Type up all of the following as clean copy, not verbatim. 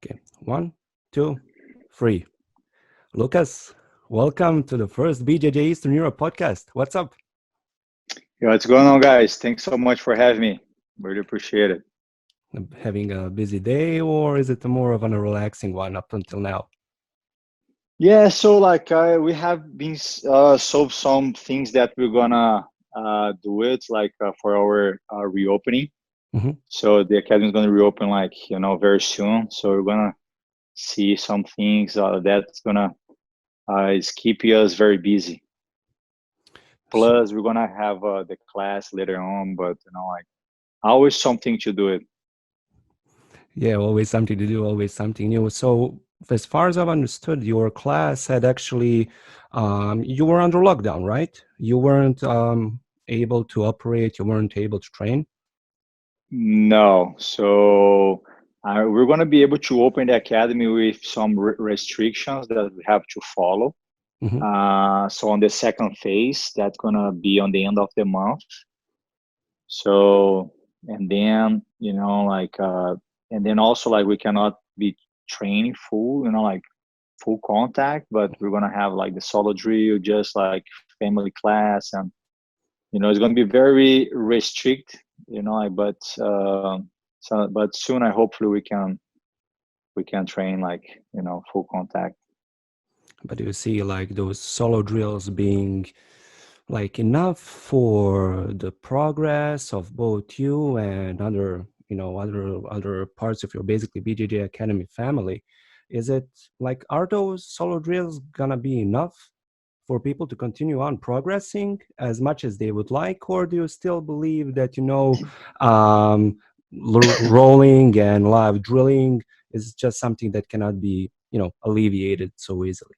Okay, one, two, three. Lucas, welcome to the first BJJ Eastern Europe podcast. What's up? Yeah, what's going on, guys? Thanks so much for having me. Really appreciate it. Having a busy day, or is it more of a relaxing one up until now? Yeah, so we have been solved some things that we're gonna do it for our reopening. Hmm. So the academy is gonna reopen very soon. So we're gonna see some things that's gonna keep us very busy. So, Plus, we're gonna have the class later on, but always something to do it. yeah, always something to do, always something new. So, as far as I've understood, your class had actually, you were under lockdown, right? You weren't able to operate, you weren't able to train. No. So we're going to be able to open the academy with some restrictions that we have to follow. Hmm. So on the second phase, that's going to be on the end of the month. So, and then, and then also we cannot be training full, full contact, but we're going to have like the solo drill, just like family class. And, it's going to be very restrict, but but soon I hopefully we can train full contact. But you see, like those solo drills being like enough for the progress of both you and other other parts of your basically BJJ Academy family. Is it like, are those solo drills gonna be enough for people to continue on progressing as much as they would like, or do you still believe that um, rolling and live drilling is just something that cannot be alleviated so easily?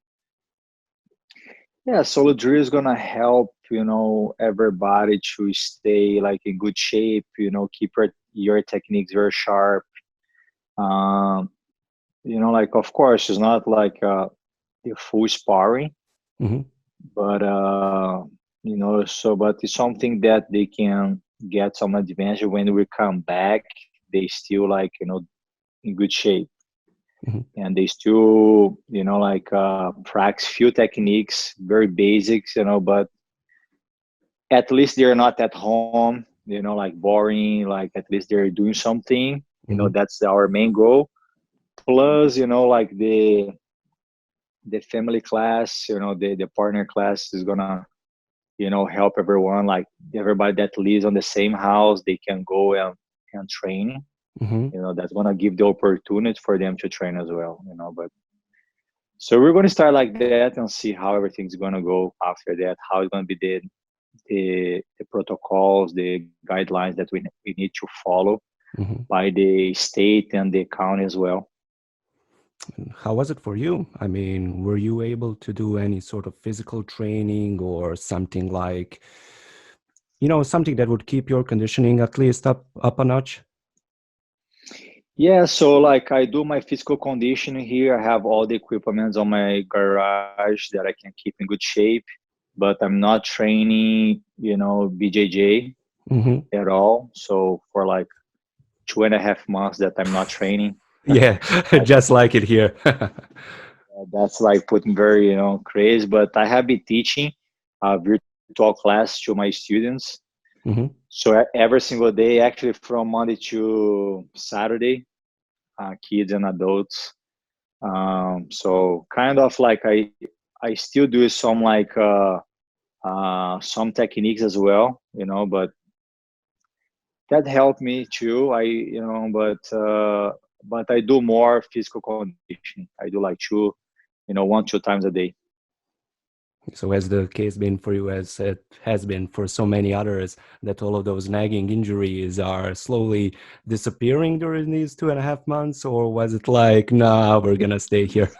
Yeah, solo drill is gonna help everybody to stay like in good shape. Keep your techniques very sharp. Um, of course, it's not like the full sparring, Hmm. but but it's something that they can get some advantage when we come back. They still in good shape, Hmm. and they still practice few techniques, very basics, but at least they're not at home, like boring. Like at least they're doing something. Hmm. That's our main goal. Plus, the family class, the partner class is gonna help everyone, like everybody that lives on the same house, they can go and train. Hmm. That's gonna give the opportunity for them to train as well. But so we're going to start like that and see how everything's going to go after that, how it's going to be the protocols, the guidelines that we need to follow Hmm. by the state and the county as well. How was it for you? I mean, were you able to do any sort of physical training or something like, something that would keep your conditioning at least up a notch? Yeah, so like I do my physical conditioning here. I have all the equipments on my garage that I can keep in good shape, but I'm not training, BJJ Hmm. at all. So for like 2.5 months that I'm not training, Yeah, I just like it here. that's like putting very crazy. But I have been teaching a virtual class to my students, Hmm. so every single day, actually from Monday to Saturday, kids and adults. So kind of like I still do some some techniques as well, but that helped me too. But I do more physical conditioning. I do like 1-2 times a day. So has the case been for you as it has been for so many others, that all of those nagging injuries are slowly disappearing during these 2.5 months, or was it like, nah, we're gonna stay here?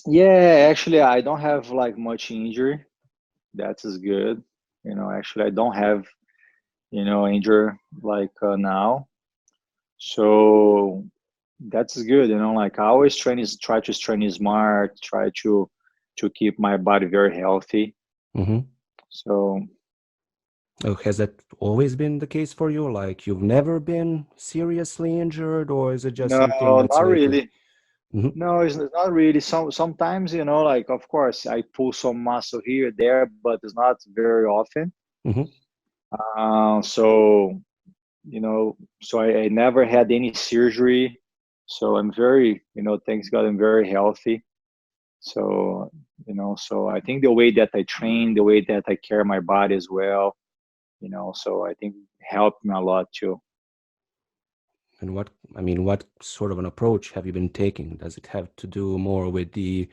Yeah, actually, I don't have like much injury. That is good. Actually, I don't have injury now. So that's good. Like I always try to train smart, try to keep my body very healthy. Hmm. So Oh, has that always been the case for you? Like you've never been seriously injured, or is it just something No, that's not lately? really. Hmm. No, it's not really. Sometimes, like of course I pull some muscle here there, but it's not very often. Hmm. So I never had any surgery. So I'm very, thanks God, I'm very healthy. So so I think the way that I train, the way that I care my body as well, so I think helped me a lot too. And what sort of an approach have you been taking? Does it have to do more with the,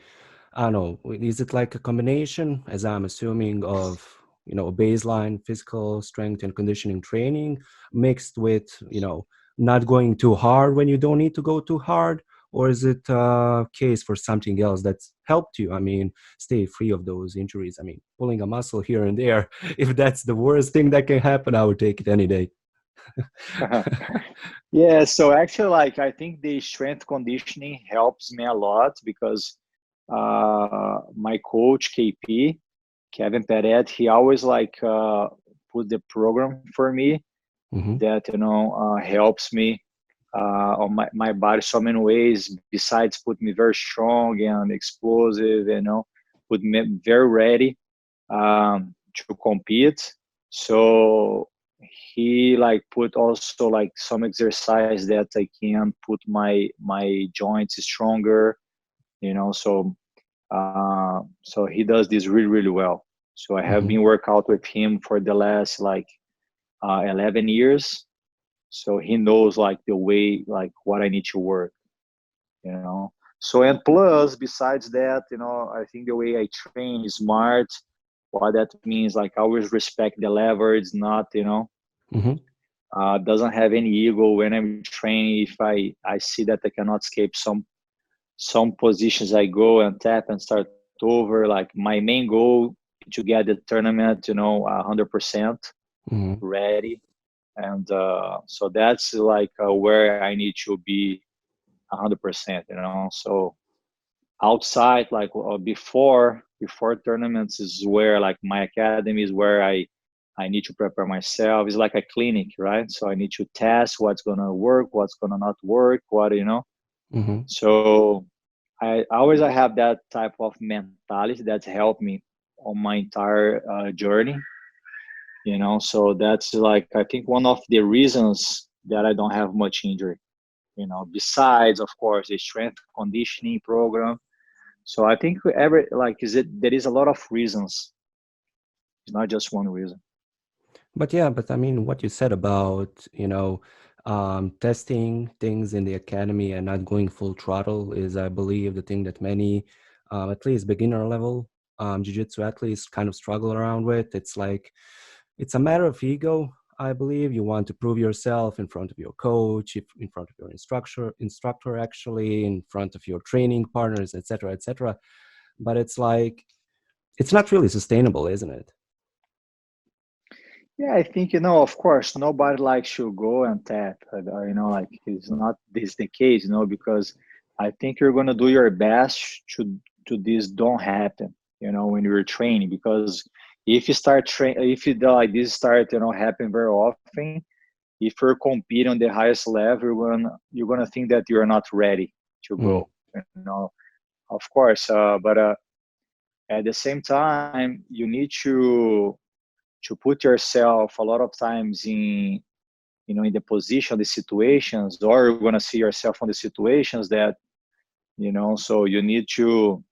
I don't know, is it like a combination, as I'm assuming, of, a baseline physical strength and conditioning training mixed with, not going too hard when you don't need to go too hard? Or is it a case for something else that's helped you? I mean, stay free of those injuries. I mean, pulling a muscle here and there, if that's the worst thing that can happen, I would take it any day. Yeah, so actually, like I think the strength conditioning helps me a lot because my coach KP, Kevin Perret, he always like put the program for me Hmm. that helps me on my body so many ways. Besides, put me very strong and explosive, put me very ready to compete. So he like put also like some exercise that I can put my joints stronger. So he does this really really well. So I have Hmm. been work out with him for the last like 11 years. So he knows like the way like what I need to work. So and plus besides that, I think the way I train is smart. What that means, like I always respect the lever. It's not, Hmm. doesn't have any ego when I'm training. If I see that I cannot escape some positions, I go and tap and start over. Like my main goal to get the tournament, 100% Hmm. ready. And so that's like where I need to be 100%. So outside, like before tournaments is where like my academy is where I need to prepare myself. It's like a clinic, right? So I need to test what's gonna work, what's gonna not work, Hmm. so I have that type of mentality that's helped me on my entire journey. So that's like I think one of the reasons that I don't have much injury. Besides of course the strength conditioning program. So I think every like is it there is a lot of reasons. It's not just one reason. But yeah, but I mean, what you said about, testing things in the academy and not going full throttle is, I believe, the thing that many, at least beginner level, jiu-jitsu athletes kind of struggle around with. It's like, it's a matter of ego, I believe. You want to prove yourself in front of your coach, in front of your instructor actually, in front of your training partners, etc., etc. But it's like, it's not really sustainable, isn't it? Yeah, I think of course, nobody likes to go and tap. Like it's not this the case, because I think you're gonna do your best to this don't happen. When you're training, because if you start train, if you like this start, happen very often. If you're competing on the highest level, you're gonna think that you're not ready to Mm, go. Of course, but at the same time, you need to put yourself a lot of times in the position, the situations, or you're going to see yourself on the situations that so you need to,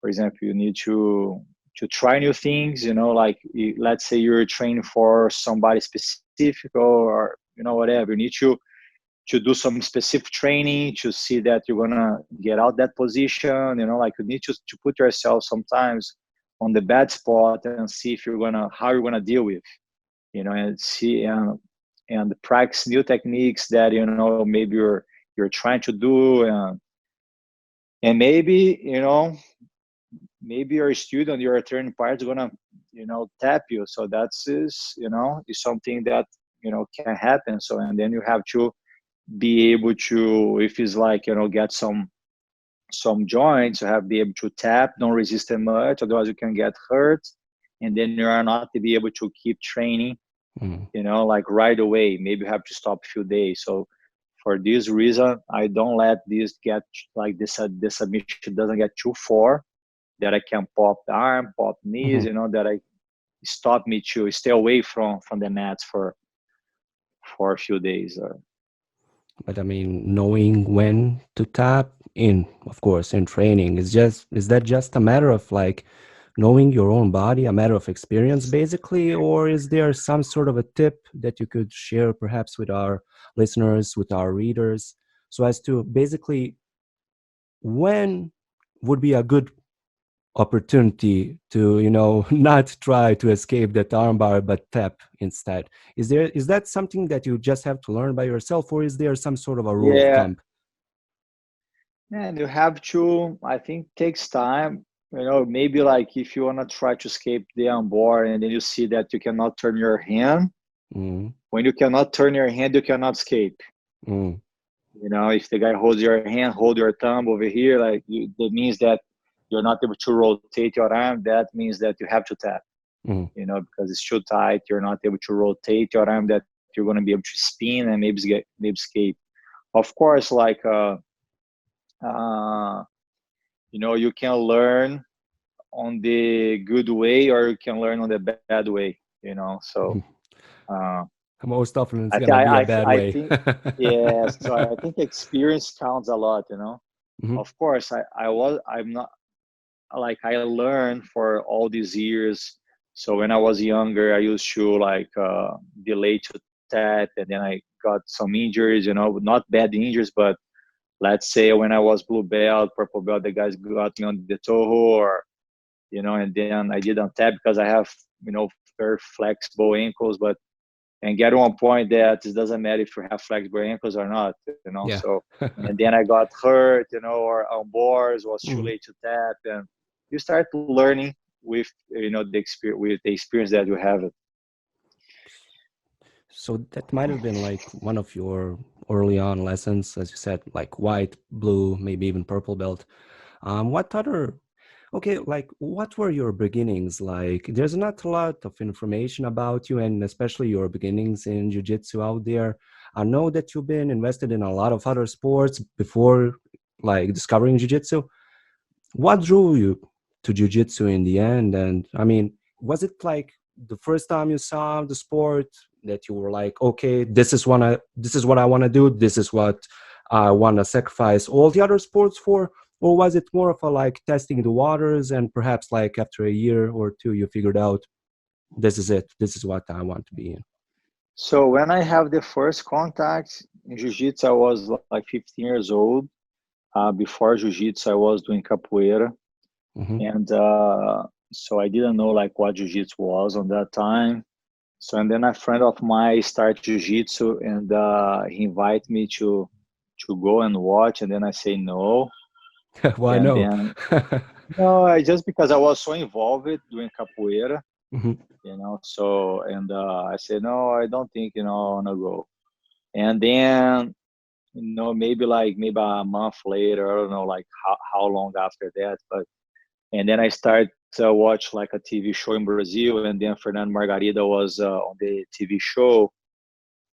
for example, you need to try new things. Like let's say you're training for somebody specific, or whatever. You need to do some specific training to see that you're gonna get out that position. Like you need to put yourself sometimes on the bad spot and see if you're gonna how you're gonna deal with, and see and practice new techniques that maybe you're trying to do, and maybe maybe your student, your attorney part is gonna tap you. So that's is something that can happen. So and then you have to be able to, if it's like get some joints, you have to be able to tap, don't resist them much, otherwise you can get hurt. and then you are not to be able to keep training, Mm. like right away. Maybe you have to stop a few days. So for this reason, I don't let this get like this. The submission doesn't get too far that I can pop the arm, pop knees. Mhm. That I stop me to stay away from the mats for a few days. Or But I mean, knowing when to tap in, of course, in training is that just a matter of like knowing your own body, a matter of experience basically, or is there some sort of a tip that you could share perhaps with our listeners, with our readers, so as to basically when would be a good opportunity to not try to escape that armbar but tap instead? Is that something that you just have to learn by yourself, or is there some sort of a rule of yeah, thumb? and you have to. I think takes time. Maybe like if you wanna try to escape the on board, and then you see that you cannot turn your hand. Mm, When you cannot turn your hand, you cannot escape. mm, If the guy holds your hand, hold your thumb over here, like that means that you're not able to rotate your arm. That means that you have to tap. mm. Because it's too tight. You're not able to rotate your arm. That you're going to be able to spin and maybe escape. Of course, like uh, you can learn on the good way or you can learn on the bad way. So uh, Most often it's I, th- gonna be a I, bad I way. think yeah. So I think experience counts a lot. Mhm. Of course, I'm not like I learned for all these years. So when I was younger, I used to like delay to tap, and then I got some injuries. Not bad injuries, but let's say when I was blue belt, purple belt, the guys got me on the toho, or and then I didn't tap because I have very flexible ankles, but and get to one point that it doesn't matter if you have flexible ankles or not. Yeah. So and then I got hurt, or on boards was too Mhm. late to tap, and you start learning with the experience that you have. It. So that might have been like one of your early on lessons, as you said, like white, blue, maybe even purple belt. What other, okay, like what were your beginnings like? There's not a lot of information about you, and especially your beginnings in jiu-jitsu out there. I know that you've been invested in a lot of other sports before like discovering jiu-jitsu. What drew you to jiu-jitsu in the end? And I mean, was it like the first time you saw the sport that you were like, okay, this is what I want to do, this is what I want to sacrifice all the other sports for? Or was it more of a like testing the waters, and perhaps like after a year or two you figured out this is it, this is what I want to be in? So when I have the first contact in jiu-jitsu, I was like 15 years old. Before jiu-jitsu, I was doing capoeira, Hmm. and so I didn't know like what jiu-jitsu was on that time. So and then a friend of mine started jiu-jitsu, and he invited me to go and watch, and then I say no, Why and no? then no, just because I was so involved doing capoeira, Hmm. So and I said no, I don't think I wanna go, and then maybe a month later, I don't know like how long after that, but and then I started to watch like a TV show in Brazil, and then Fernando Margarida was on the TV show.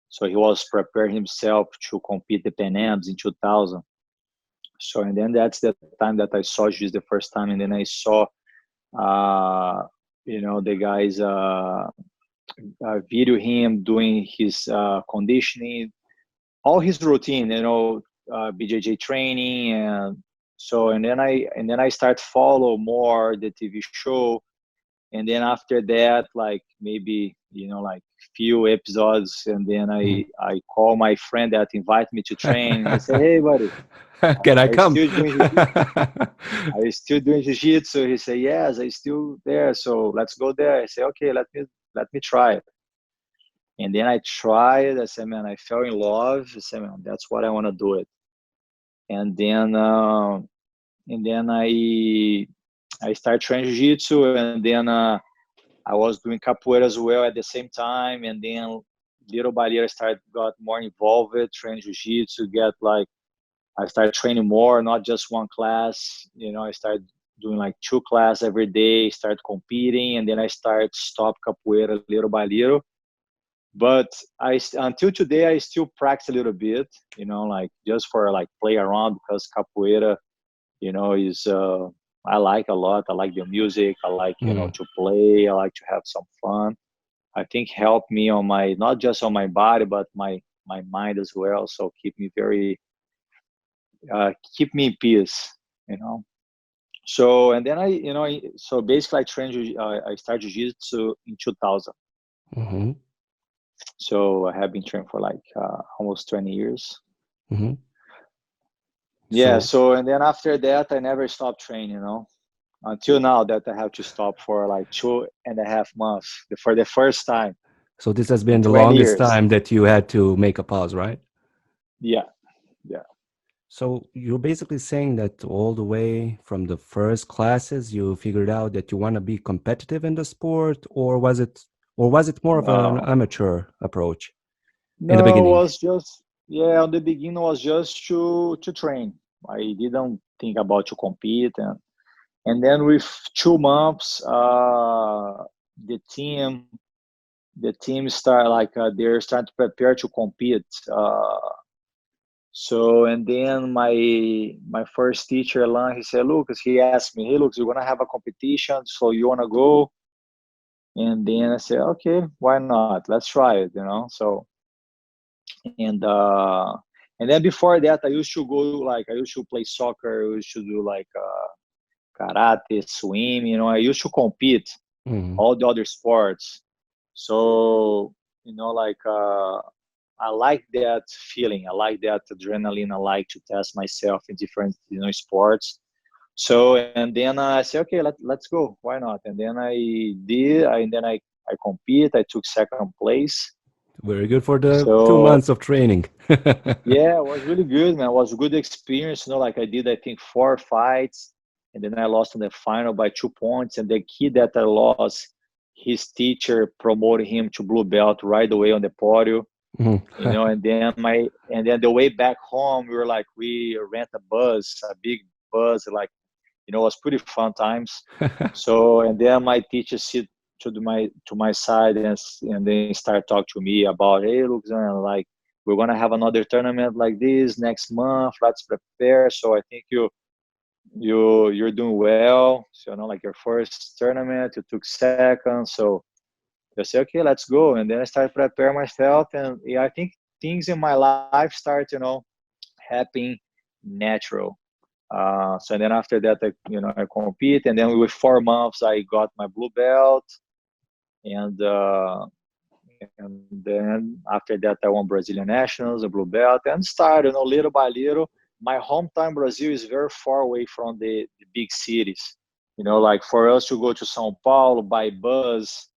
So he was preparing himself to compete the Pan Ams in 2000. So and then that's the time that I saw Jiu the first time, and then I saw uh, the guys video him doing his conditioning, all his routine, BJJ training, and so and then I start follow more the TV show, and then after that like maybe like few episodes, and then I call my friend that invite me to train. I say, hey buddy, Can I are you come? still doing are you still doing jiu-jitsu? He said, yes, I still there, so let's go there. I say, okay, let me try it. And then I tried. I said, man, I fell in love. I said, man, that's what I want to do it. And then I started training jiu-jitsu, and then I was doing capoeira as well at the same time. And then little by little, I got more involved with training jiu-jitsu. Get like I started training more, not just one class. I started doing like 2 classes every day, start competing, and then I stop capoeira little by little. But until today I still practice a little bit, like just for like play around, because capoeira, is I like a lot. I like the music. I like, Mm. to play. I like to have some fun. I think help me on my, not just on my body, but my mind as well. So keep me in peace, you know. So and then so basically I started jiu-jitsu in 2000. Mm-hmm. So I have been training for like almost 20 years. Mm-hmm. Yeah. So So and then after that, I never stopped training. Until now that I have to stop for like 2.5 months for the first time so this has in been the 20 longest years. time that you had to make a pause, right? Yeah. Yeah. So you're basically saying that all the way from the first classes you figured out that you want to be competitive in the sport, or was it more of an No. amateur approach in the No, it beginning? was just, yeah, on the beginning was just to train. I didn't think about to compete, and then with 2 months, the team the team start like they're starting to prepare to compete. So and then my first teacher, Alan, he said, Lucas, he asked me, hey, Lucas, you're gonna have a competition, so you wanna go? And then I said, okay, why not? Let's try it, So and uh and then before that, I used to go, like I used to play soccer, I used to do like karate, swim, I used to compete Mm. all the other sports. So like I like that feeling, I like that adrenaline, I like to test myself in different sports. So and then I said, okay, let's go, why not? And then and then I compete, I took second place. Very good for the two So months of training. yeah, it was really good, man. It was a good experience. Like I did, I think 4 fights, and then I lost in the final by 2 points. And the kid that I lost, his teacher promoted him to blue belt right away on the podium. Mhm. And then the way back home, we rent a bus, a big bus, like it was pretty fun times. So and then my teacher sit to my side, and then start talk to me about, hey, look, like we're gonna have another tournament like this next month. Let's prepare. So I think you're doing well. So like your first tournament, you took second. So I say, okay, let's go. And then I started prepare myself, and yeah, I think things in my life start, happening natural. So then after that, I compete, and then with 4 months, I got my blue belt, and then after that, I won Brazilian Nationals, a blue belt, and started, little by little. My hometown Brazil is very far away from the big cities. Like for us to go to São Paulo by bus,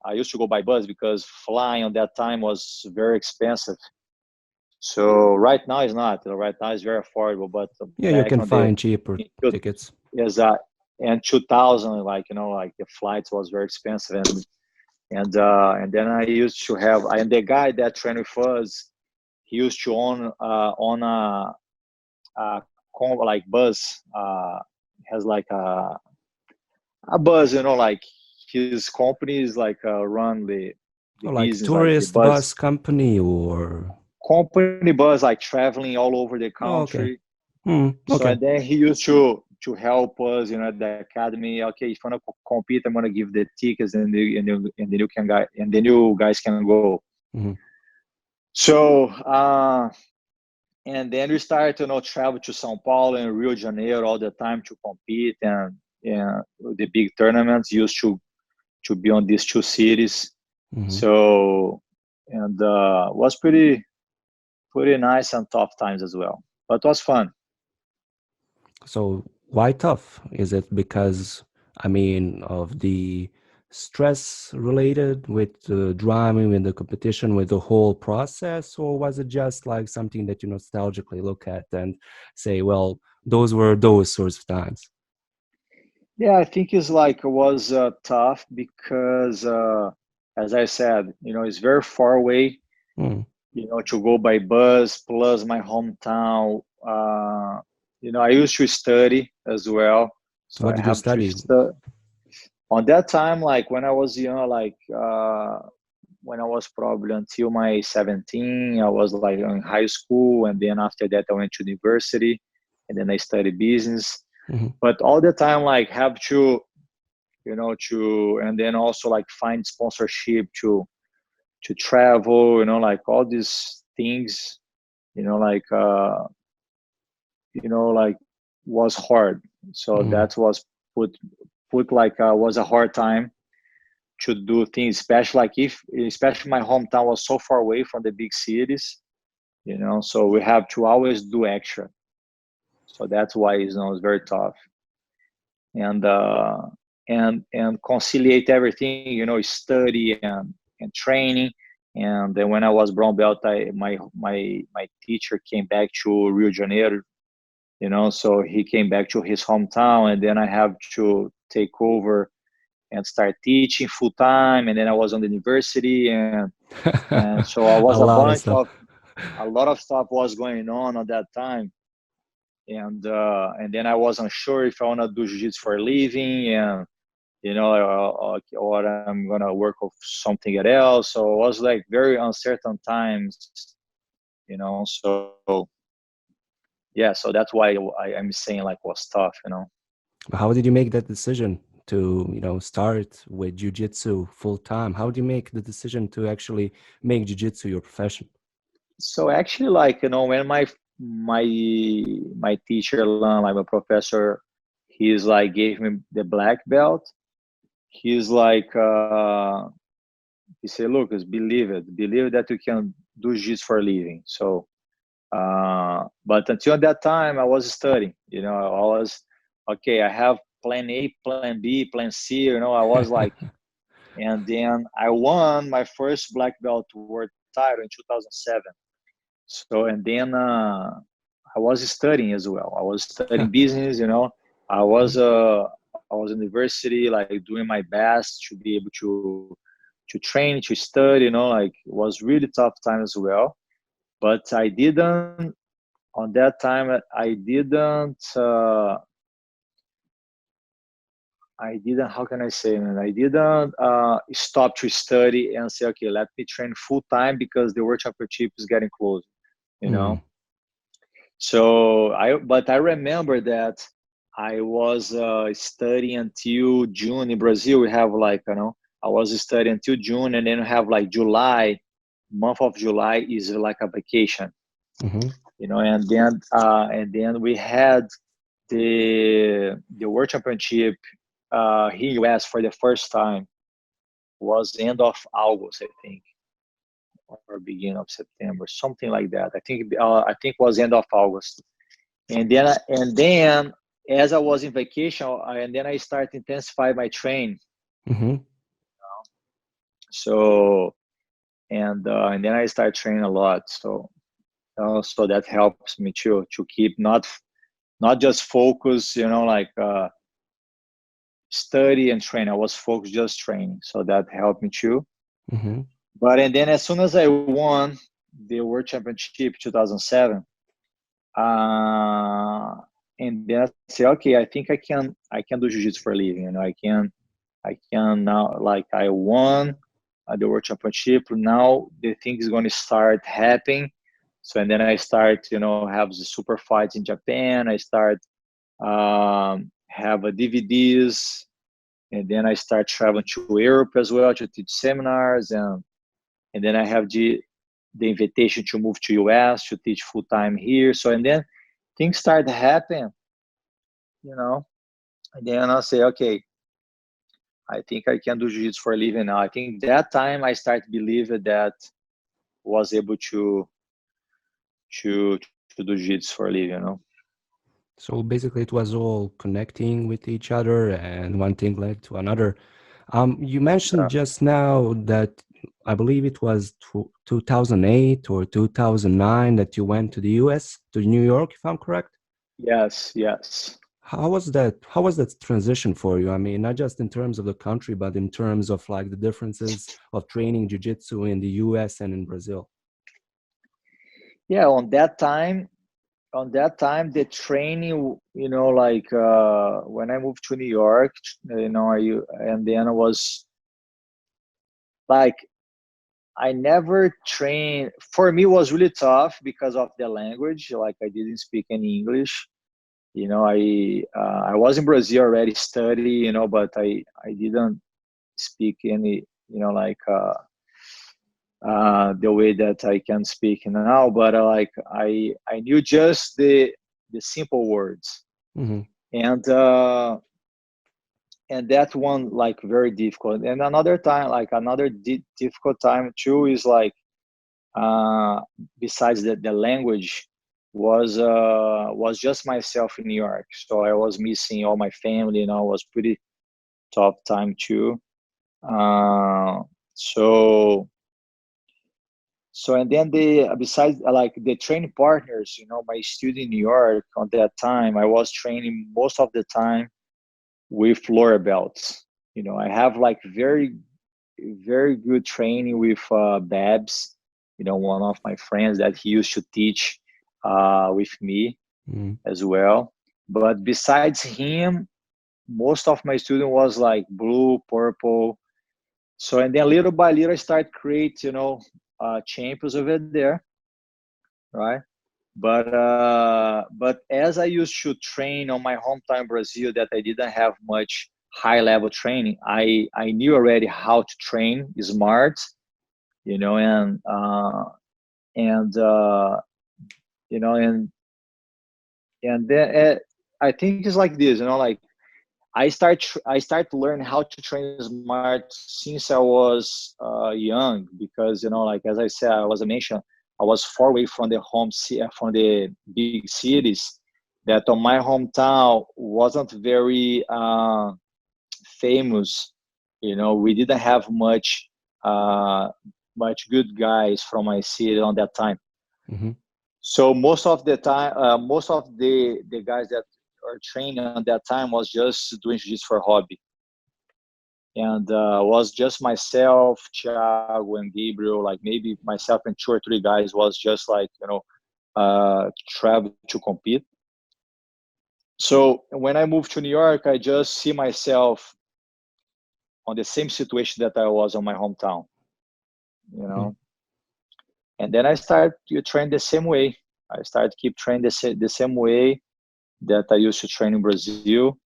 I used to go by bus because flying on that time was very expensive. So right now it's not. Right now it's very affordable, but Yeah, you back can on the find cheaper tickets. is and 2000, like like the flights was very expensive, and then I used to have, and the guy that trained with us, he used to own like bus, has like a bus, like his company is like run the Or like business, like the tourist bus bus company or company bus, like traveling all over the oh, okay. country. So Okay. and then he used to help us, at the academy. Okay, if you wanna compete, I'm gonna give the tickets, and then you guys can go. Hmm. So and then we started to travel to São Paulo and Rio de Janeiro all the time to compete, and the big tournaments used to be on these two cities. Hmm. So and was pretty nice and tough times as well, but it was fun. So why tough? Is it because, I mean, of the stress related with the driving, with the competition, with the whole process, or was it just like something that you nostalgically look at and say, well, those were those sorts of times? Yeah, I think it's like it was tough because, as I said, it's very far away. Mm. To go by bus, plus my hometown. I used to study as well, So What I did you have to study? on that time, like when I was young, like when I was probably until my 17, I was like in high school, and then after that I went to university, and then I studied business. Hmm. But all the time, like have to, and then also like find sponsorship to travel, like all these things, you know, like like was hard. So Hmm. that was put like was a hard time to do things, especially like if especially my hometown was so far away from the big cities, so we have to always do extra. So that's why it's very tough. And conciliate everything, study and training. And then when I was brown belt, my teacher came back to Rio de Janeiro, so he came back to his hometown, and then I have to take over and start teaching full time. And then I was on the university, and so I A was lot of stuff. a lot of stuff was going on that time. And then I wasn't sure if I want to do jiu-jitsu for a living, and or I'm gonna work of something else. So it was like very uncertain times, so yeah, so that's why I'm saying like was tough. How did you make that decision to, start with jujitsu full time? How do you make the decision to actually make jujitsu your profession? So actually, like, when my my teacher, like my professor, he's like gave me the black belt. He's like, he said, Lucas, believe that you can do jiu-jitsu for a living. So but until that time I was studying, I was okay, I have plan A, plan B, plan C, I was like. And then I won my first black belt world title in 2007. So, and then I was studying as well. I was studying business, I was Mhm. uh I was in university, like doing my best to be able to train, to study, like it was really tough time as well. But I didn't on that time I didn't, how can I say, man? I didn't stop to study and say, okay, let me train full time because the World Championship is getting close, you Mm. know? But I remember that I was studying until June. In Brazil, we have like, I was studying until June, and then we have like July, month of July is like a vacation, Hmm. and then we had the World Championship here in US for the first time was end of August, I think, or beginning of September, something like that. I think was end of August. And then as I was in vacation, and then I started intensify my train. Hmm. So and then I start training a lot. So that helps me to keep not just focus, like study and train. I was focused just training, so that helped me too. Hmm. But and then as soon as I won the World Championship 2007, uh, and then I say, okay, I think I can do jiu-jitsu for a living. I can now, like I won the World Championship. Now the thing is going to start happening. So and then I start, have the super fights in Japan. I start have a DVDs, and then I start traveling to Europe as well to teach seminars, and then I have the invitation to move to US to teach full time here. So and then things start to happen, you know, and then I'll say, okay, I think I can do jiu-jitsu for a living now. I think that time I start believing that was able to do jiu-jitsu for a living. So basically, it was all connecting with each other, and one thing led to another. You mentioned Yeah. just now that I believe it was 2008 or 2009 that you went to the US, to New York, if I'm correct. Yes, yes. How was that? How was that transition for you? I mean, not just in terms of the country, but in terms of like the differences of training jiu-jitsu in the US and in Brazil. Yeah, on that time, on that time the training, like when I moved to New York, and then I was like, I never trained. For me, it was really tough because of the language. Like I didn't speak any English. I was in Brazil already study, but I didn't speak any, like the way that I can speak now. But like I knew just the simple words, Mm-hmm. and that one like very difficult. And another time, like another difficult time too, is like uh, besides the language was just myself in New York. So I was missing all my family, it was pretty tough time too. Uh, so and then the besides like the training partners, my student in New York on that time, I was training most of the time with lower belts. I have like very good training with Babs, one of my friends that he used to teach with me Mm-hmm. as well. But besides him, most of my student was like blue, purple. So and then little by little, I start create champions over there, right? But as I used to train on my hometown Brazil, that I didn't have much high level training, I knew already how to train smart, and and you know and and then I think it's like this, like I start to learn how to train smart since I was young, because like as I said, I mentioned, I was far away from the from the big cities, that on my hometown wasn't very famous. We didn't have uh, much good guys from my city on that time. Mm-hmm. So most of the time, most of the guys that are training on that time was just doing jiu-jitsu for hobby, and was just myself, Thiago, and Gabriel. Like maybe myself and two or three guys was just like travel to compete. So when I moved to New York, I just see myself on the same situation that I was on my hometown, you Mm-hmm. know. And then I started to train the same way. I started to keep training the same way that I used to train in Brazil.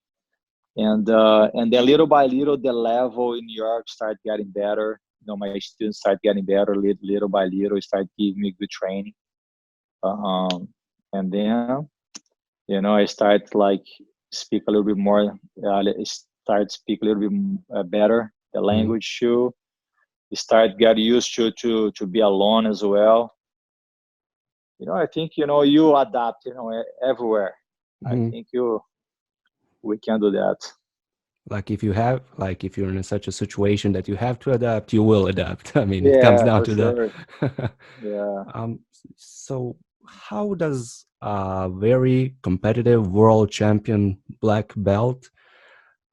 And then little by little, the level in New York started getting better. My students started getting better little by little. Started giving me good training, and then I start like speak a little bit more. Start speak a little bit better the Mm-hmm. language too. Start get used to be alone as well. I think you adapt. Everywhere. I Mm-hmm. think we can do that. Like if you have, like if you're in such a situation that you have to adapt, you will adapt. I mean, it comes Yeah, down for to that. sure. Yeah. So how does a very competitive world champion black belt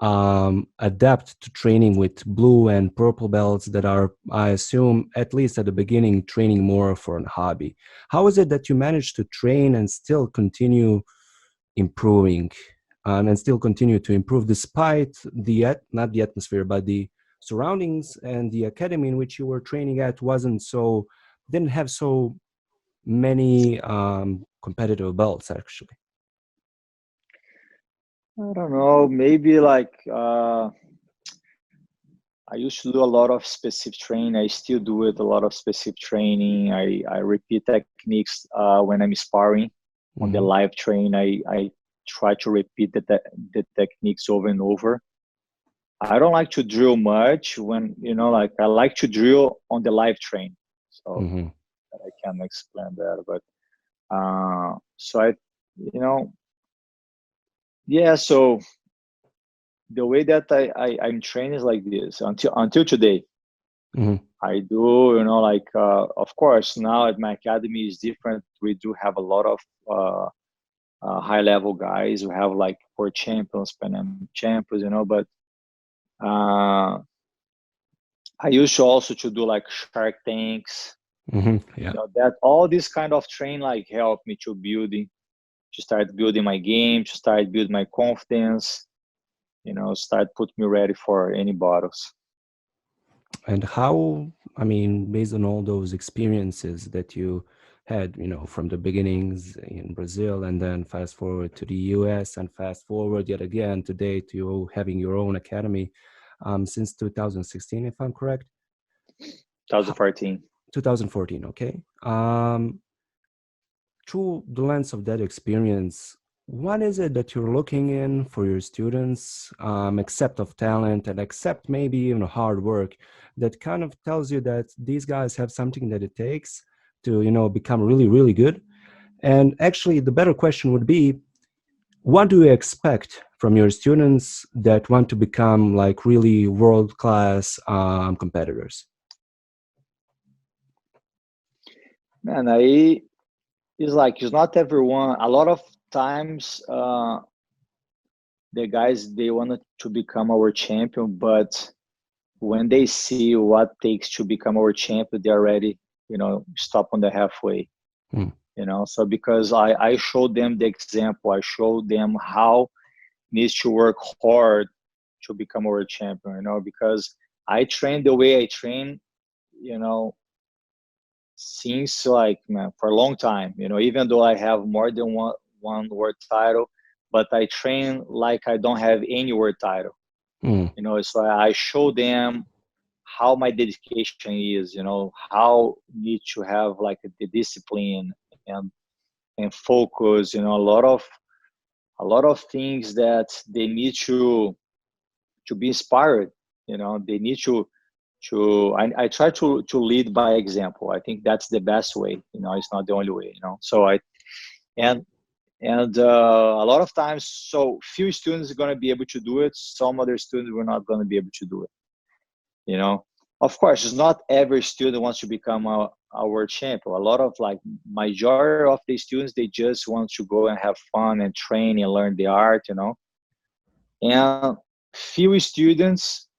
adapt to training with blue and purple belts that are, I assume, at least at the beginning, training more for a hobby? How is it that you manage to train and still continue improving, and still continue to improve despite not the atmosphere, but the surroundings, and the academy in which you were training at wasn't so, didn't have so many competitive belts actually? I don't know. Maybe like I used to do a lot of specific training. I still do it a lot of specific training. I repeat techniques when I'm sparring on the Hmm. live train. I try to repeat the techniques over and over. I don't like to drill much when like I like to drill on the live train. So Hmm. I can explain that, but so I you know yeah. So the way that I'm trained is like this until today. Hmm. I do, like of course now at my academy is different. We do have a lot of high level guys. We have like world champions, Pan Am champions, but uh, I used to also to do like shark tanks. Hmm. Yeah. That all this kind of train like help me to building. to start building my game, to start building my confidence, start putting me ready for any battles. And how, I mean, based on all those experiences that you had, from the beginnings in Brazil and then fast forward to the US and fast forward yet again today to you having your own academy since 2016, if I'm correct? 2014. 2014, okay. Through the lens of that experience, what is it that you're looking in for your students, except of talent and except maybe even hard work, that kind of tells you that these guys have something that it takes to, become really, really good? And actually, the better question would be, what do you expect from your students that want to become like really world-class competitors? Man, it's not everyone. A lot of times, the guys they wanted to become our champion, but when they see what takes to become our champion, they already, stop on the halfway. Hmm. So because I showed them the example, I showed them how needs to work hard to become our champion. Because I train the way I train, you know, since like, man, for a long time. Even though I have more than one world title, but I train like I don't have any world title. Hmm. So I show them how my dedication is. How need to have like the discipline and focus. A lot of things that they need to be inspired. They need I try to lead by example. I think that's the best way. It's not the only way. So and a lot of times, so few students are going to be able to do it. Some other students were not going to be able to do it. Of course, it's not every student wants to become a world champion. A lot of like majority of the students, they just want to go and have fun and train and learn the art. And few students,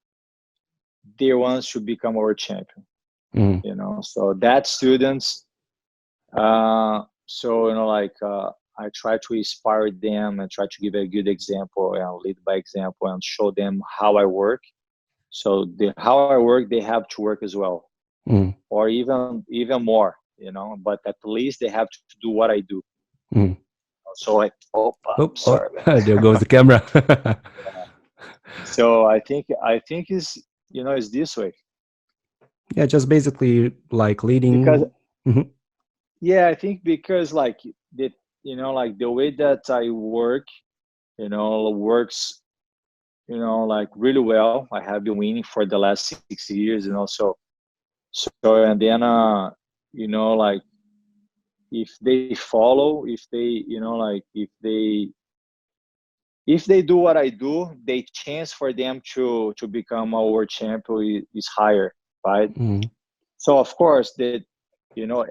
they want to become a world champion. Hmm. So that students, I try to inspire them and try to give a good example and lead by example and show them how I work. So how I work, they have to work as well, Hmm. or even more. But at least they have to do what I do. Hmm. So Oh, oh, sorry about there that. goes the camera. So I think is this way Yeah, just basically like because leading. Mhm. yeah, I think because like like the way that I work, works, like really well. I have been winning for the last 6 years, so and then like if they follow, if they like if they do what I do, the chance for them to become a world champion is higher, right? Mhm. So of course that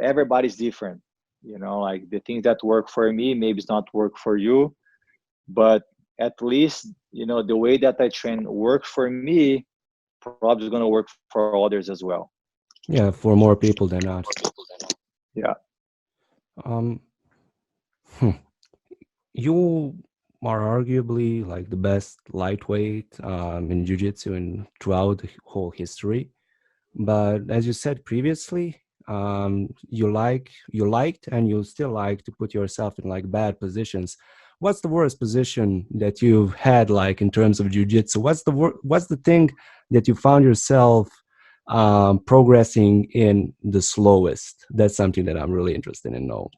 everybody's different. Like the things that work for me maybe it's not work for you, but at least the way that I train works for me, probably is going to work for others as well. Yeah, for more people than not. Yeah. Um, hmm. You are arguably like the best lightweight in jiu-jitsu and throughout the whole history. But as you said previously, you liked and you still like to put yourself in like bad positions. What's the worst position that you've had like in terms of jiu-jitsu? What's the thing that you found yourself progressing in the slowest? That's something that I'm really interested in know.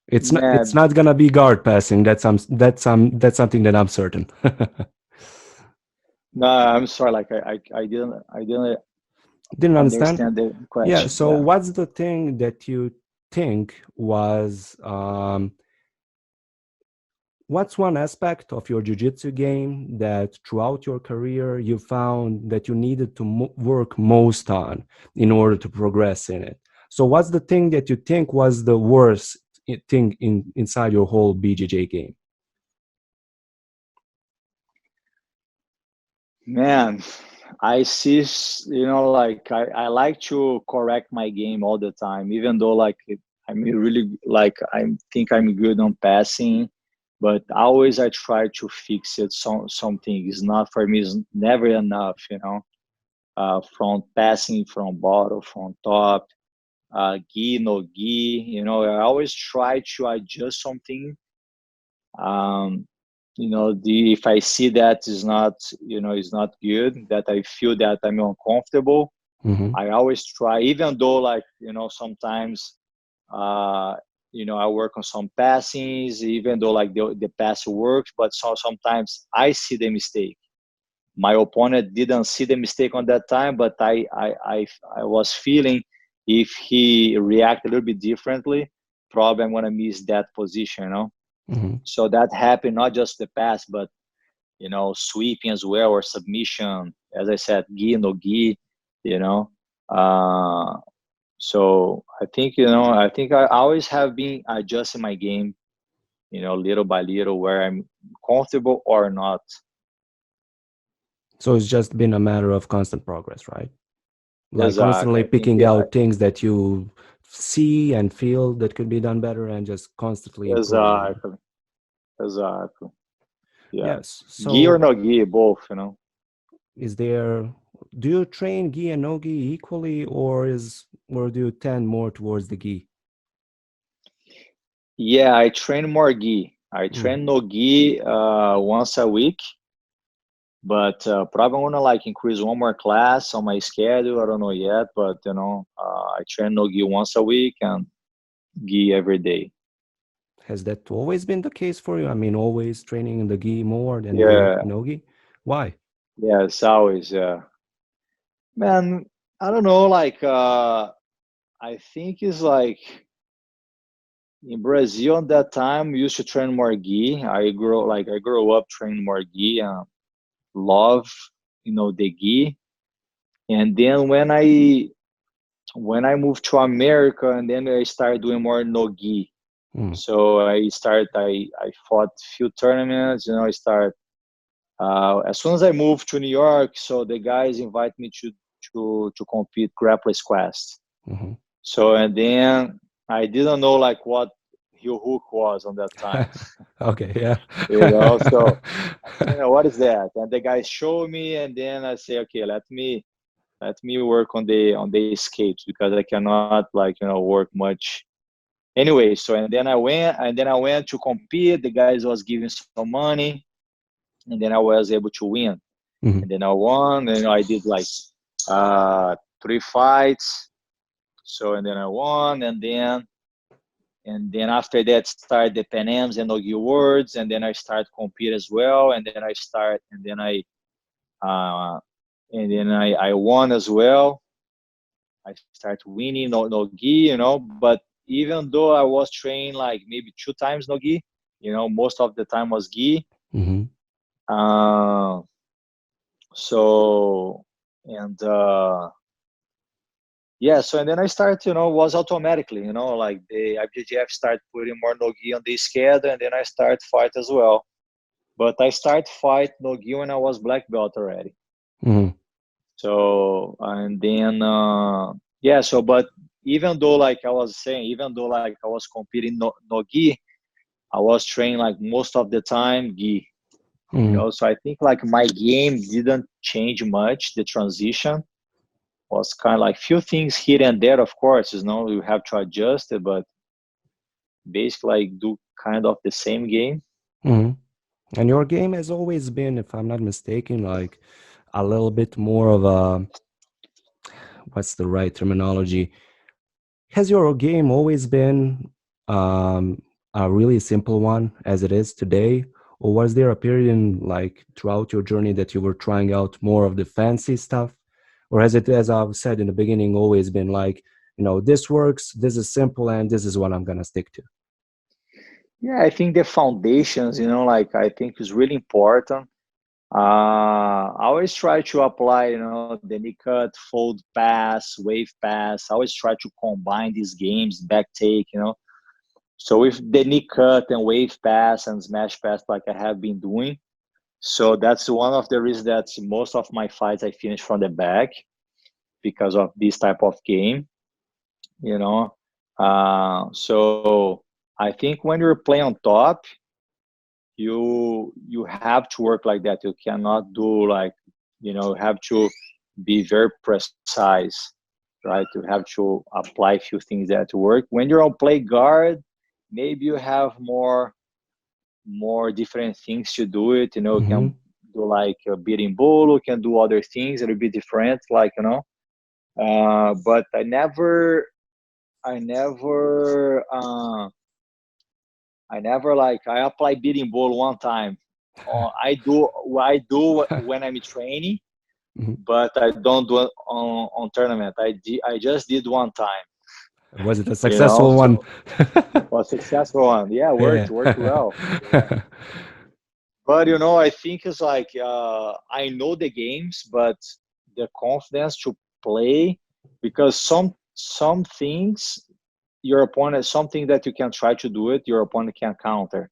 It's Man, not gonna be guard passing. That's something that I'm certain. no, I'm sorry. Like I didn't Didn't understand. understand the Yeah. question. So Yeah. what's the thing that you think was what's one aspect of your jiu-jitsu game that throughout your career you found that you needed to work most on in order to progress in it? So what's the thing that you think was the worst thing inside your whole BJJ game? Man, I see, like I like to correct my game all the time, even though like I'm really like I think I'm good on passing, but always I try to fix it. Something is not for me is never enough, from passing, from bottom, from top, gi, no gi. I always try to adjust something. Um, if I see that is not, is not good, that I feel that I'm uncomfortable, Mm-hmm. I always try, even though like, sometimes, I work on some passings, even though like the pass works, but sometimes I see the mistake. My opponent didn't see the mistake on that time, but I was feeling if he react a little bit differently, probably I'm gonna miss that position. Mm-hmm. So that happened not just the pass, but sweeping as well or submission. As I said, gi no gi. You know, uh, so I think I always have been adjusting my game. Little by little, where I'm comfortable or not. So it's just been a matter of constant progress, right? Like Exactly. constantly I think picking yeah. out things that you see and feel that could be done better and just constantly improving them. Exactly. Exactly. Yeah. Yes. Gi or So no gi, both. is there, do you train gi and no gi equally, or do you tend more towards the gi? Yeah, I train more gi. I Mm. train no gi once a week, but probably I'm gonna like increase one more class on my schedule. I don't know yet, but I train no gi once a week and gi every day. Has that always been the case for you? I mean, always training in the gi more than the Yeah, no gi? Why? yeah, it's always man. I don't know, like I think it's like in Brazil at that time we used to train more gi. I grew up training more gi and love the gi. And then when I moved to America, and then I started doing more no gi. Mm. So I fought few tournaments. I start as soon as I moved to New York. So the guys invite me to compete Grappler's Quest. Hmm. So and then I didn't know like what heel hook was on that time. Okay, yeah. So what is that? And the guys show me, and then I say, okay, let me work on the escapes because I cannot like work much. Anyway, so and then I went to compete. The guys was giving some money, and then I was able to win. Mhm, And then I won, and I did like 3 fights. So and then I won, and then after that start the Pan Ams and Ogi Worlds, and then I start compete as well, and then I start, uh, and then I won as well. I start winning no gi, but even though I was trained like maybe 2 times no gi, most of the time was gi. mhm, Uh, so and yeah, so and then I start, was automatically, like the IBJJF start putting more no gi on the schedule, and then I start fight as well. But I start fight no gi when I was black belt already. mhm, So and then yeah, so but even though like I was saying, even though like I was competing no gi, I was training like most of the time gi. mhm, So I think like my game didn't change much. The transition was kind of like few things here and there, of course, you have to adjust it, but basically like do kind of the same game. mhm. And your game has always been, if I'm not mistaken, like a little bit more of a, what's the right terminology? Has your game always been um, a really simple one as it is today? Or was there a period in like throughout your journey that you were trying out more of the fancy stuff? Or has it, as I've said in the beginning, always been like, this works, this is simple, and this is what I'm gonna stick to? Yeah, I think the foundations, like I think is really important. I always try to apply, the knee cut, fold pass, wave pass. I always try to combine these games, back take. So with the knee cut and wave pass and smash pass, like I have been doing, So that's one of the reasons that most of my fights I finish from the back because of this type of game, you know. So I think when you're playing on top, you have to work like that. You cannot do like, you have to be very precise, right? You have to apply a few things that work. When you're on play guard, maybe you have more different things to do it. You Mm-hmm. can do like a beating bull, you can do other things. It'll be different, like but I never like I apply beating ball one time. I do when I'm training, Hmm. but I don't do it on tournament. I just did one time, Was it a you know. successful one? So was successful one. Yeah, Yeah. worked well. Yeah. But I think it's like I know the games, but the confidence to play, because some things your opponent, something that you can try to do it, your opponent can counter.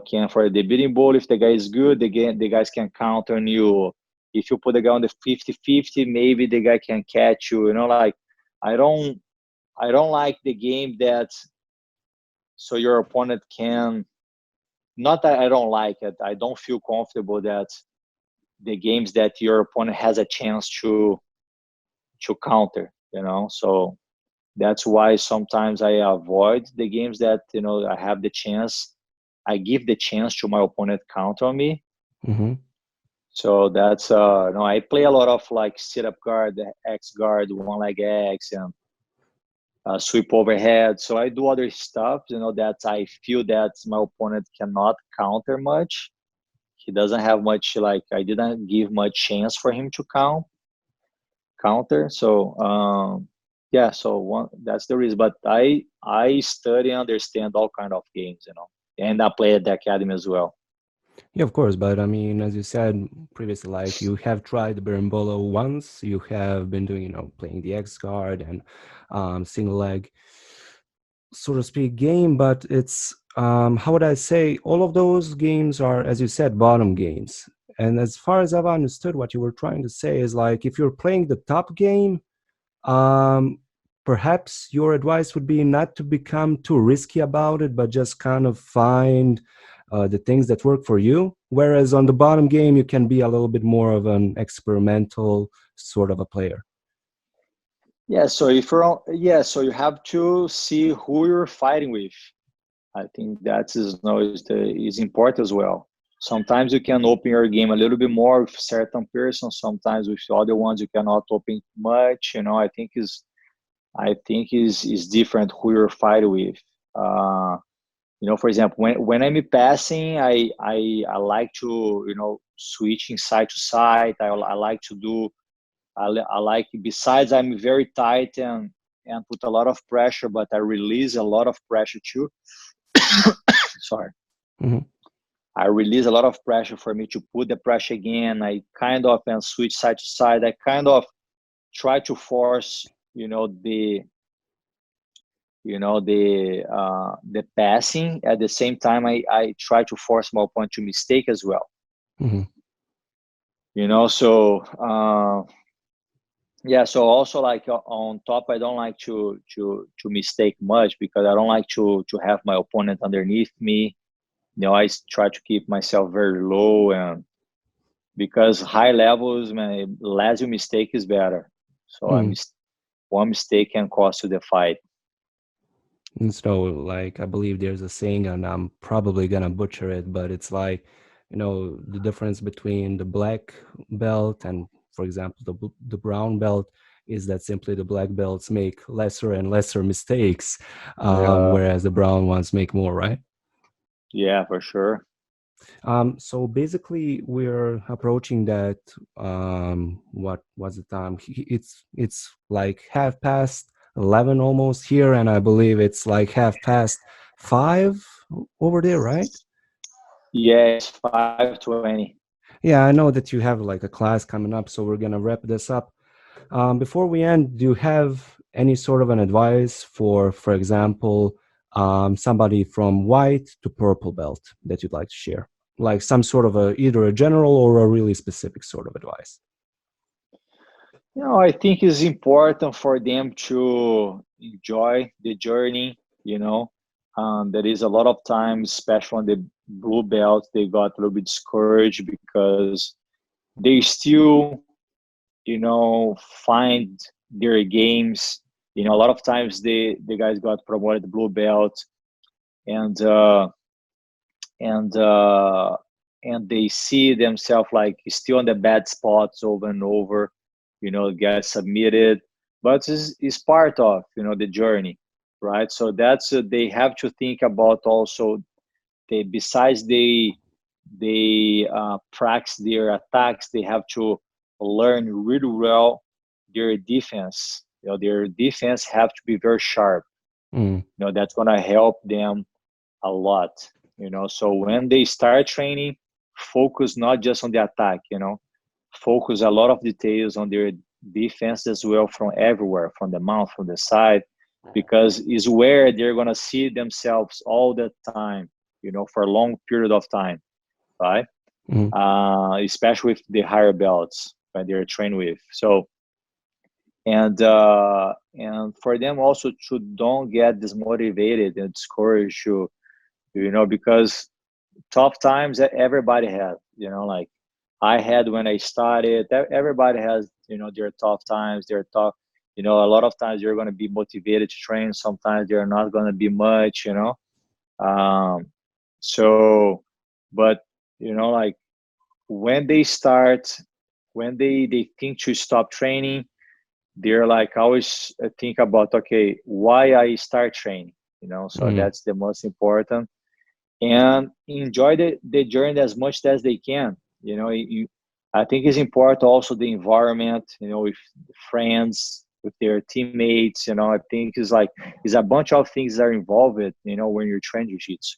Can for the beating ball, if the guy is good, the guys can counter on you. If you put the guy on the 50-50, maybe the guy can catch you. Like I don't I don't like the game that so your opponent can, not that I don't like it. I don't feel comfortable that the games that your opponent has a chance to counter. So that's why sometimes I avoid the games that I have the chance. I give the chance to my opponent counter on me. Hmm. So that's no, I play a lot of like sit up guard, X guard, one leg X, and sweep overhead. So I do other stuff, that I feel that my opponent cannot counter much. He doesn't have much, like I didn't give much chance for him to counter. So yeah, so that's the reason. But I study and understand all kind of games, and I play at the academy as well. Yeah, of course. But I mean, as you said previously, like you have tried the berimbolo once, you have been doing, playing the X guard and single leg, so to speak, game. But it's, how would I say, all of those games are, as you said, bottom games. And as far as I've understood, what you were trying to say is like if you're playing the top game, um, perhaps your advice would be not to become too risky about it, but just kind of find the things that work for you. Whereas on the bottom game, you can be a little bit more of an experimental sort of a player. Yeah, so so you have to see who you're fighting with. I think that is important as well. Sometimes you can open your game a little bit more with certain person. Sometimes with other ones you cannot open much. I think is different who you're fighting with. Uh, for example, when I'm passing, I like to switching side to side. I like to do. I like, besides I'm very tight and put a lot of pressure, but I release a lot of pressure too. Sorry. Hmm. I release a lot of pressure for me to put the pressure again. I kind of and switch side to side. I kind of try to force, the passing. At the same time, I try to force my opponent to mistake as well. Hmm. So yeah. So also like on top, I don't like to mistake much because I don't like to have my opponent underneath me. I try to keep myself very low, and because high levels, man, less you mistake is better. So one mistake can cost you the fight. And so, like, I believe there's a saying, and I'm probably gonna butcher it, but it's like, the difference between the black belt and, for example, the brown belt is that simply the black belts make lesser and lesser mistakes, Yeah, whereas the brown ones make more, right? yeah, for sure. So basically, we're approaching that. What was the time? It's like half past 11 almost here, and I believe it's like half past 5 over there, right? Yeah, it's 5:20. Yeah, I know that you have like a class coming up, so we're gonna wrap this up. Before we end, do you have any sort of an advice for example, somebody from white to purple belt that you'd like to share? like some sort of a either a general or a really specific sort of advice? I think it's important for them to enjoy the journey. There is a lot of times, especially on the blue belt, they got a little bit discouraged because they still, find their games. A lot of times the guys got promoted to blue belt, and and uh, and they see themselves like still on the bad spots over and over, get submitted, but it's part of the journey, right? So that's they have to think about also, they besides they practice their attacks, they have to learn really well their defense. Their defense have to be very sharp. Mm, That's going to help them a lot. So when they start training, focus not just on the attack. Focus a lot of details on their defense as well, from everywhere, from the mouth, from the side, because is where they're going to see themselves all the time, for a long period of time, right? mm, Especially with the higher belts that they're trained with. So, and for them also to don't get dismotivated and discouraged, because tough times that everybody had, like I had when I started. Everybody has, their tough times. Their tough, a lot of times you're going to be motivated to train. Sometimes they're not going to be much, Um, so, but like when they start, when they think to stop training, they're like always think about, okay, why I start training, so mm, that's the most important, and enjoy the journey as much as they can. I think it's important also the environment, with friends, with their teammates. I think it's a bunch of things that are involved, when you're training jiu-jitsu.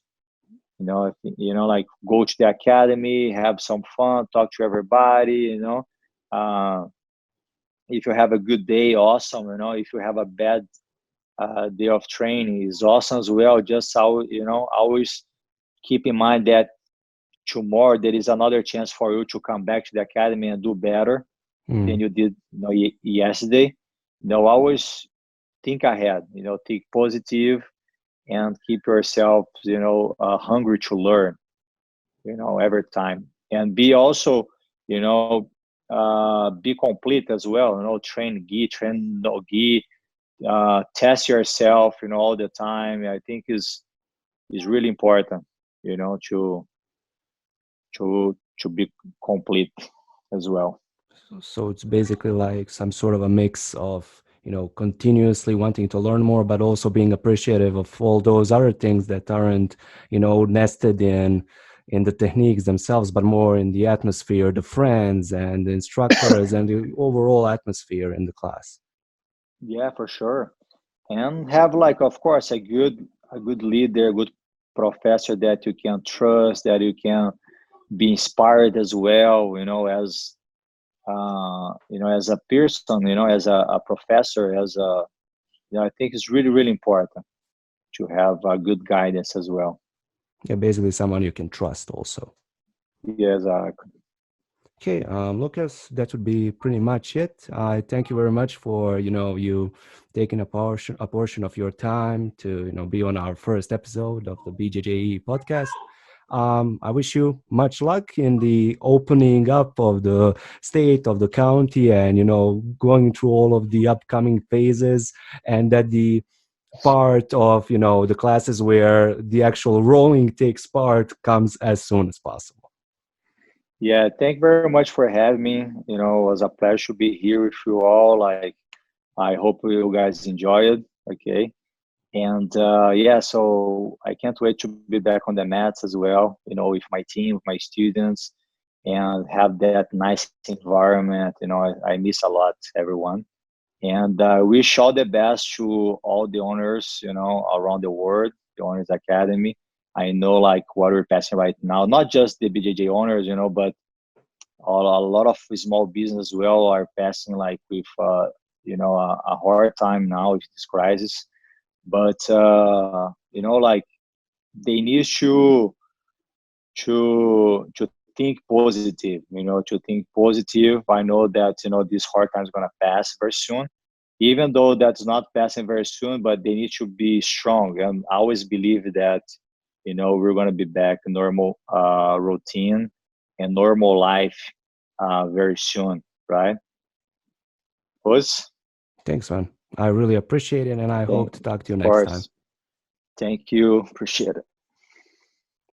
Like go to the academy, have some fun, talk to everybody. Uh, if you have a good day, awesome. If you have a bad day of training, is awesome as well. Just how, always keep in mind that tomorrow there is another chance for you to come back to the academy and do better than mm. you did, yesterday. Always think ahead. Think positive and keep yourself, hungry to learn. Every time, and be also, be complete as well. Train gi, train no gi, test yourself, all the time. I think is really important, to be complete as well. So it's basically like some sort of a mix of, continuously wanting to learn more, but also being appreciative of all those other things that aren't, nested in the techniques themselves, but more in the atmosphere, the friends and the instructors and the overall atmosphere in the class. Yeah, for sure. And have, like, of course, a good leader, a good professor that you can trust, that you can be inspired as well. As a person, as a professor, I think it's really, really important to have a good guidance as well. Yeah, basically someone you can trust also. Yes, Okay, Lucas, that would be pretty much it. I thank you very much for you taking a portion of your time to be on our first episode of the BJJE podcast. I wish you much luck in the opening up of the state of the county, and going through all of the upcoming phases, and that the part of the classes where the actual rolling takes part comes as soon as possible. yeah. Thank you very much for having me. It was a pleasure to be here with you all. Like, I hope you guys enjoy it. Okay. And yeah, so I can't wait to be back on the mats as well, with my team, with my students, and have that nice environment. I miss a lot everyone. And wish all the best to all the owners, around the world, the Owners Academy. I know like what we're passing right now, not just the BJJ owners, but a lot of small business as well are passing like with, a hard time now with this crisis. But like they need to to think positive, to think positive. I know that this hard time is gonna pass very soon, even though that's not passing very soon, but they need to be strong. And I always believe that we're gonna be back to normal routine and normal life very soon, right? Was Thanks, man. I really appreciate it, and I hope thank to talk to you of next time. course. Thank you. Appreciate it.